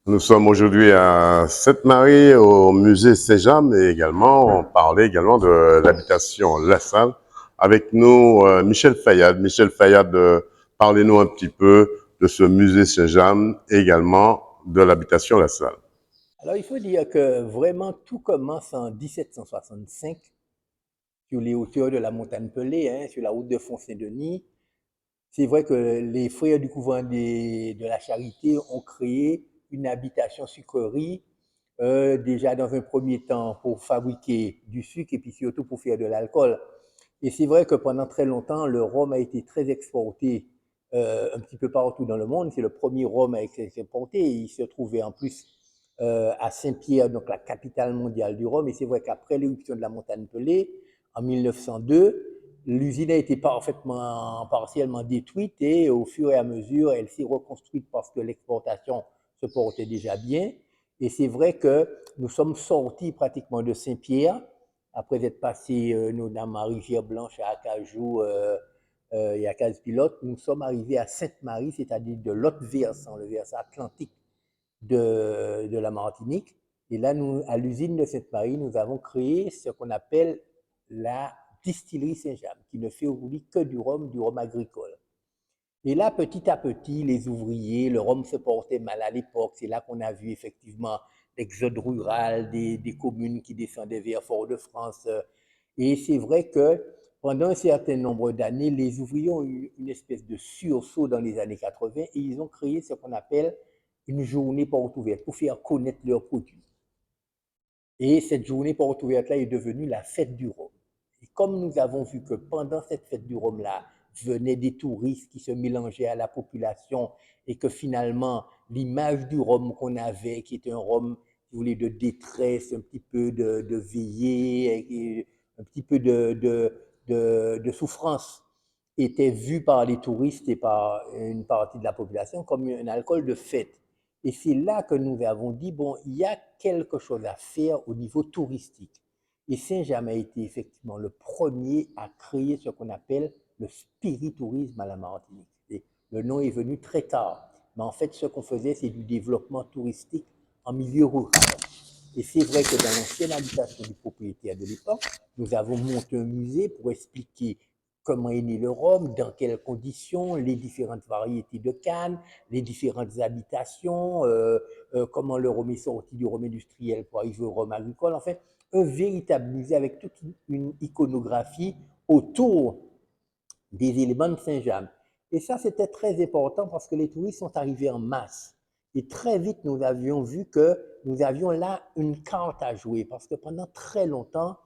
Nous sommes aujourd'hui à Sainte-Marie, au musée Saint-Jean, et également, on parlait également de l'habitation La Salle. Avec nous, Michel Fayad. Michel Fayad, parlez-nous un petit peu de ce musée Saint-Jean et également de l'habitation La Salle. Alors, il faut dire que vraiment tout commence en 1765 sur les hauteurs de la montagne Pelée, hein, sur la route de Font-Saint-Denis. C'est vrai que les frères du couvent de la Charité ont créé une habitation sucrerie, déjà dans un premier temps pour fabriquer du sucre et puis surtout pour faire de l'alcool. Et c'est vrai que pendant très longtemps, le rhum a été très exporté un petit peu partout dans le monde. C'est le premier rhum à être exporté. Il se trouvait en plus à Saint-Pierre, donc la capitale mondiale du rhum. Et c'est vrai qu'après l'éruption de la montagne Pelée, en 1902, l'usine a été partiellement détruite et au fur et à mesure, elle s'est reconstruite parce que l'exportation se portait déjà bien. Et c'est vrai que nous sommes sortis pratiquement de Saint-Pierre après être passés notamment à Rivière-Blanche, à Acajou et à Casse-Pilote. Nous sommes arrivés à Sainte-Marie, c'est-à-dire de l'autre versant, le versant atlantique de la Martinique. Et là, nous, à l'usine de Sainte-Marie, nous avons créé ce qu'on appelle la distillerie Saint-James, qui ne fait aujourd'hui que du rhum agricole. Et là, petit à petit, les ouvriers, le rhum se portait mal à l'époque. C'est là qu'on a vu effectivement l'exode rural des communes qui descendaient vers Fort-de-France. Et c'est vrai que pendant un certain nombre d'années, les ouvriers ont eu une espèce de sursaut dans les années 80 et ils ont créé ce qu'on appelle une journée porte ouverte pour faire connaître leurs produits. Et cette journée porte ouverte-là est devenue la fête du Rhum. Et comme nous avons vu que pendant cette fête du Rhum-là, venaient des touristes qui se mélangeaient à la population et que finalement, l'image du Rhum qu'on avait, qui était un Rhum, si vous voulez, de détresse, un petit peu de veillée, un petit peu de souffrance, était vue par les touristes et par une partie de la population comme un alcool de fête. Et c'est là que nous avons dit, bon, il y a quelque chose à faire au niveau touristique. Et Saint-James a été effectivement le premier à créer ce qu'on appelle le spiritourisme à la Martinique. Et le nom est venu très tard. Mais en fait, ce qu'on faisait, c'est du développement touristique en milieu rural. Et c'est vrai que dans l'ancienne habitation du propriétaire de l'époque, nous avons monté un musée pour expliquer comment est né le rhum, dans quelles conditions, les différentes variétés de cannes, les différentes habitations, comment le rhum est sorti du rhum industriel pour arriver au rhum agricole. En fait, un véritable musée avec toute une iconographie autour des éléments de Saint-James. Et ça, c'était très important parce que les touristes sont arrivés en masse. Et très vite, nous avions vu que nous avions là une carte à jouer parce que pendant très longtemps,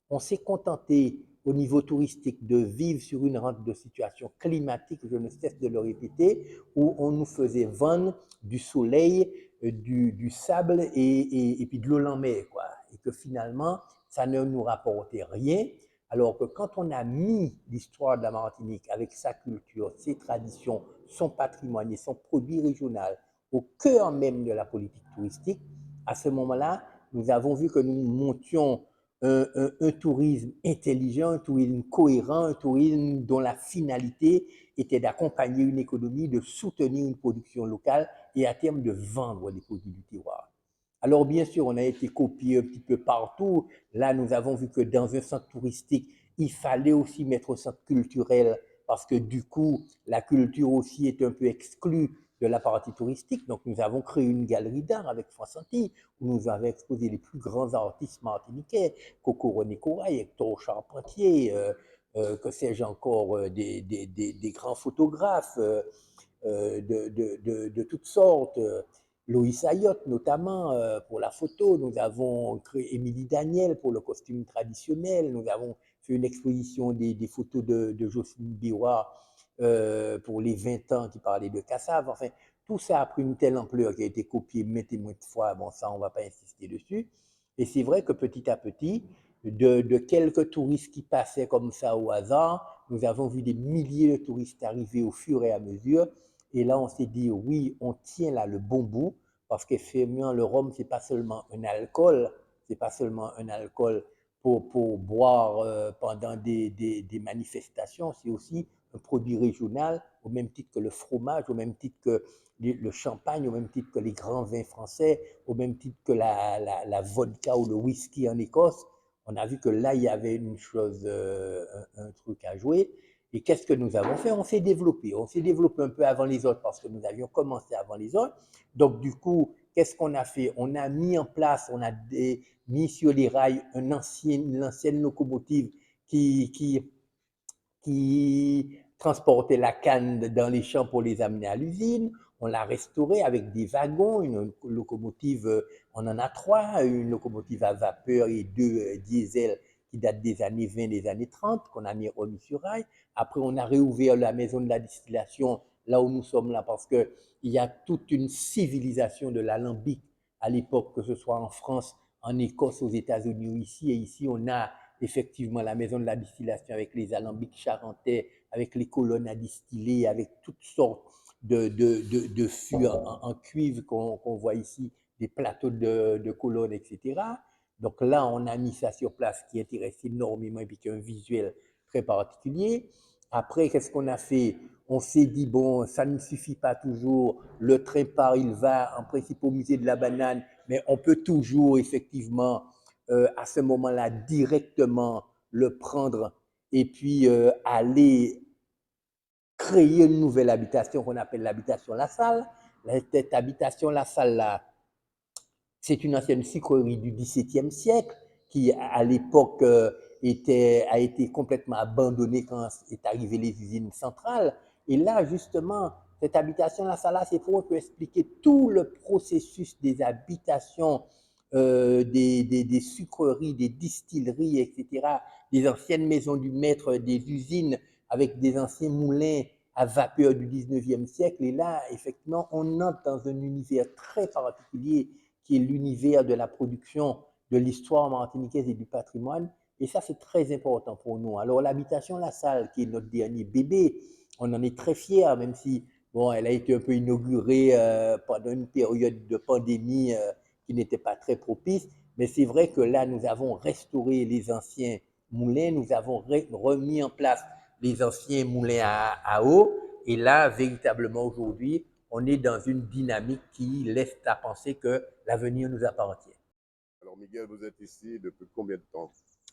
on s'est contenté au niveau touristique de vivre sur une rente de situation climatique, je ne cesse de le répéter, où on nous faisait vendre du soleil, du sable et puis de l'eau en mer, quoi. Et que finalement, ça ne nous rapportait rien. Alors que quand on a mis l'histoire de la Martinique avec sa culture, ses traditions, son patrimoine et son produit régional au cœur même de la politique touristique, à ce moment-là, nous avons vu que nous montions un tourisme intelligent, un tourisme cohérent, un tourisme dont la finalité était d'accompagner une économie, de soutenir une production locale et à terme de vendre les produits du terroir. Alors bien sûr, on a été copié un petit peu partout. Là, nous avons vu que dans un centre touristique, il fallait aussi mettre au centre culturel parce que du coup, la culture aussi est un peu exclue de la partie touristique. Donc, nous avons créé une galerie d'art avec France Antilles où nous avons exposé les plus grands artistes martiniquais, Coco René Corail, Hector Charpentier, que sais-je encore, des grands photographes de toutes sortes. Loïs Ayotte notamment pour la photo, nous avons créé Émilie Daniel pour le costume traditionnel, nous avons fait une exposition des photos de Jocelyne Biwa pour les 20 ans qui parlaient de Cassave. Enfin, tout ça a pris une telle ampleur qui a été copié maintes et maintes fois. Bon, ça, on ne va pas insister dessus. Et c'est vrai que petit à petit, de quelques touristes qui passaient comme ça au hasard, nous avons vu des milliers de touristes arriver au fur et à mesure. Et là, on s'est dit, oui, on tient là le bon bout, parce qu'effectivement, le rhum, c'est pas seulement un alcool, c'est pas seulement un alcool pour boire pendant des manifestations, c'est aussi un produit régional au même titre que le fromage, au même titre que le champagne, au même titre que les grands vins français, au même titre que la vodka ou le whisky en Écosse. On a vu que là, il y avait une chose, un truc à jouer. Et qu'est-ce que nous avons fait? On s'est développé. On s'est développé un peu avant les autres parce que nous avions commencé avant les autres. Donc, du coup, qu'est-ce qu'on a fait? On a mis en place, mis sur les rails une ancienne locomotive qui, qui, qui transportait la canne dans les champs pour les amener à l'usine. On l'a restaurée avec des wagons, une locomotive, on en a trois, une locomotive à vapeur et deux diesel qui datent des années 20, des années 30, qu'on a remis sur rail. Après, on a réouvert la maison de la distillation là où nous sommes là, parce qu'il y a toute une civilisation de l'alambic à l'époque, que ce soit en France, en Écosse, aux États-Unis ou ici. Et ici, on a effectivement la maison de la distillation avec les alambics charentais, avec les colonnes à distiller, avec toutes sortes de fûts en cuivre qu'on voit ici, des plateaux de colonnes, etc. Donc là, on a mis ça sur place, qui intéresse énormément et puis qui a un visuel très particulier. Après, qu'est-ce qu'on a fait? On s'est dit, bon, ça ne suffit pas toujours. Le train part, il va en principe au musée de la banane, mais on peut toujours effectivement à ce moment-là directement le prendre et puis aller créer une nouvelle habitation qu'on appelle l'habitation La Salle. Cette habitation La Salle, là, c'est une ancienne sucrerie du XVIIe siècle qui, à l'époque, a été complètement abandonnée quand est arrivé les usines centrales. Et là, justement, cette habitation La Salle, c'est pour expliquer tout le processus des habitations, des sucreries, des distilleries, etc., des anciennes maisons du maître, des usines avec des anciens moulins à vapeur du 19e siècle. Et là, effectivement, on entre dans un univers très particulier qui est l'univers de la production, de l'histoire martiniquaise et du patrimoine. Et ça, c'est très important pour nous. Alors, l'habitation La Salle, qui est notre dernier bébé, on en est très fiers, même si, bon, elle a été un peu inaugurée pendant une période de pandémie qui n'était pas très propice. Mais c'est vrai que là, nous avons restauré les anciens moulins, nous avons remis en place les anciens moulins à eau. Et là, véritablement, aujourd'hui, on est dans une dynamique qui laisse à penser que l'avenir nous appartient. Alors, Miguel, vous êtes ici depuis combien de temps?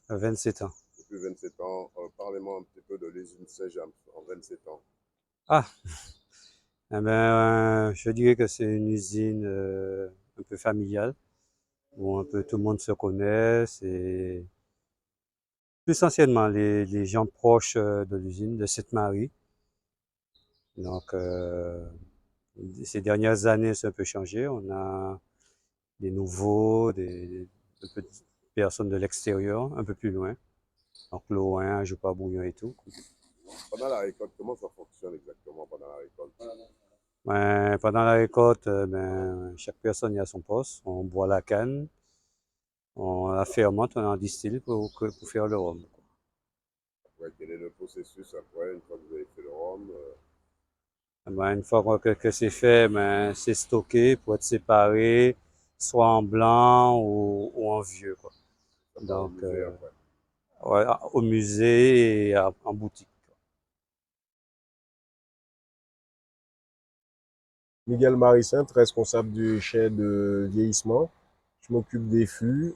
27 ans. Depuis 27 ans. Parlez-moi un petit peu de l'usine Saint-James en 27 ans. Ah, eh ben, je dirais que c'est une usine un peu familiale, où un peu tout le monde se connaît. C'est plus anciennement les gens proches de l'usine, de Sainte-Marie. Donc, ces dernières années, c'est un peu changé. On a des nouveaux, des petites personnes de l'extérieur, un peu plus loin. Donc, Loin, Jopa-Bouillon et tout. Pendant la récolte, comment ça fonctionne exactement pendant la récolte? Ben, pendant la récolte, ben, chaque personne y a son poste. On boit la canne, on la fermente, on en distille pour faire le rhum. Après, quel est le processus après, une fois que vous avez fait le rhum? Ben, une fois que c'est fait, ben, c'est stocké pour être séparé, soit en blanc ou en vieux, quoi. Ça part au Donc, musée après. ouais, au musée et en boutique. Miguel Maricin, responsable du chai de vieillissement. Je m'occupe des fûts,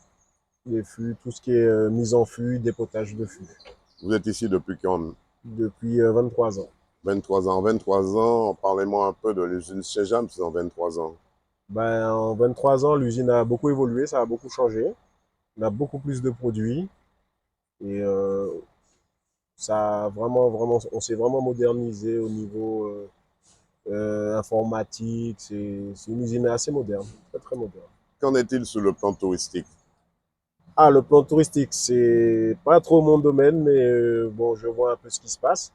tout ce qui est mise en fût, dépotage de fûts. Vous êtes ici depuis quand? Depuis 23 ans. 23 ans. 23 ans, parlez-moi un peu de l'usine Saint-James en 23 ans. Ben, en 23 ans, l'usine a beaucoup évolué, ça a beaucoup changé. On a beaucoup plus de produits et ça a vraiment, on s'est vraiment modernisé au niveau informatique. C'est une usine assez moderne, très très moderne. Qu'en est-il sur le plan touristique? Ah, le plan touristique, c'est pas trop mon domaine, mais bon, je vois un peu ce qui se passe.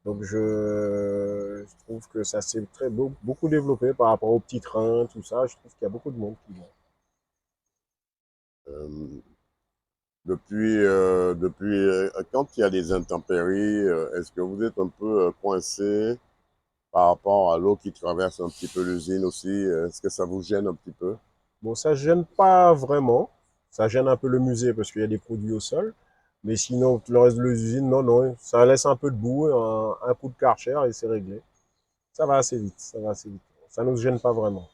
Donc, je trouve que ça s'est beaucoup développé par rapport aux petits trains, tout ça. Je trouve qu'il y a beaucoup de monde qui vont. Euh, depuis quand il y a des intempéries, est-ce que vous êtes un peu coincé par rapport à l'eau qui traverse un petit peu l'usine aussi? Est-ce que ça vous gêne un petit peu? Bon, ça gêne pas vraiment. Ça gêne un peu le musée parce qu'il y a des produits au sol. Mais sinon, tout le reste de l'usine, non, non. Ça laisse un peu de boue, un coup de Karcher et c'est réglé. Ça va assez vite, ça va assez vite. Ça ne nous gêne pas vraiment.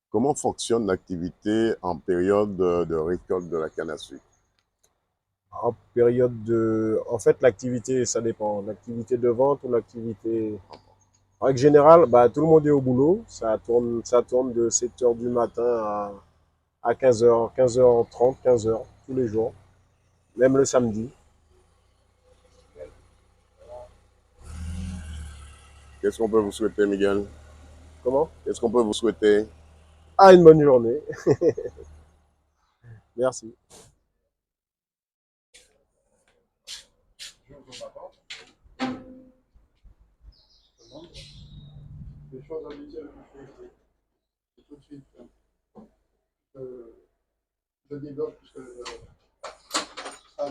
Comment fonctionne l'activité en période de récolte de la canne à sucre? En période de... En fait, l'activité, ça dépend. L'activité de vente ou l'activité... En règle générale, bah, tout le monde est au boulot. Ça tourne de 7 heures du matin à 15 heures, 15h30, 15 heures, tous les jours. Même le samedi. Qu'est-ce qu'on peut vous souhaiter, Miguel? Comment? Qu'est-ce qu'on peut vous souhaiter? Ah, une bonne journée. Merci. Des choses habituelles que je fais tout de suite. Je développe puisque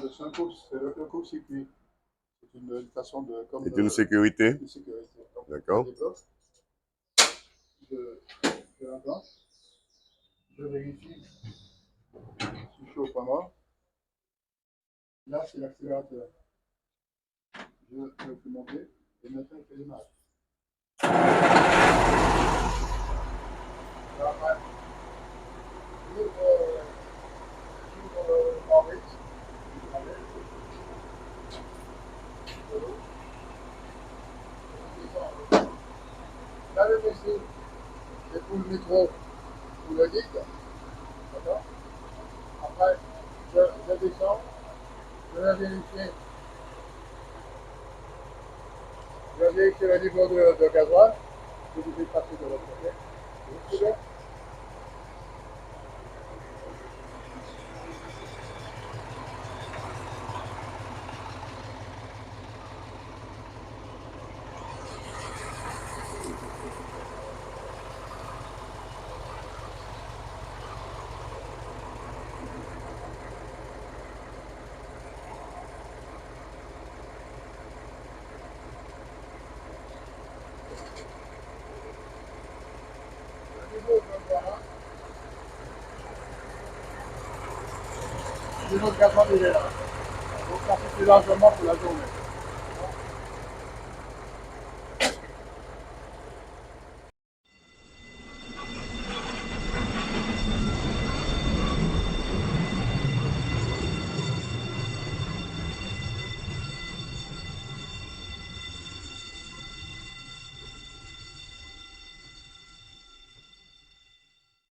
le syncope, c'est le coupe-circuit. C'est une façon de. C'est une sécurité? Une sécurité. D'accord. Je développe, je l'enclenche, je vérifie si je suis au point mort. Là, c'est l'accélérateur. Je le fais monter et maintenant, il fait démarrer. Après, j'ouvre en rythme. Là, le message, c'est pour le micro, pour le guide. D'accord? Après, je descends, je vais vérifier. Je vais vérifier le niveau de gasoil. Je vais passer de l'autre côté. Vous suivez? Le niveau de gasoil, il est là. Donc ça suffit largement pour la journée.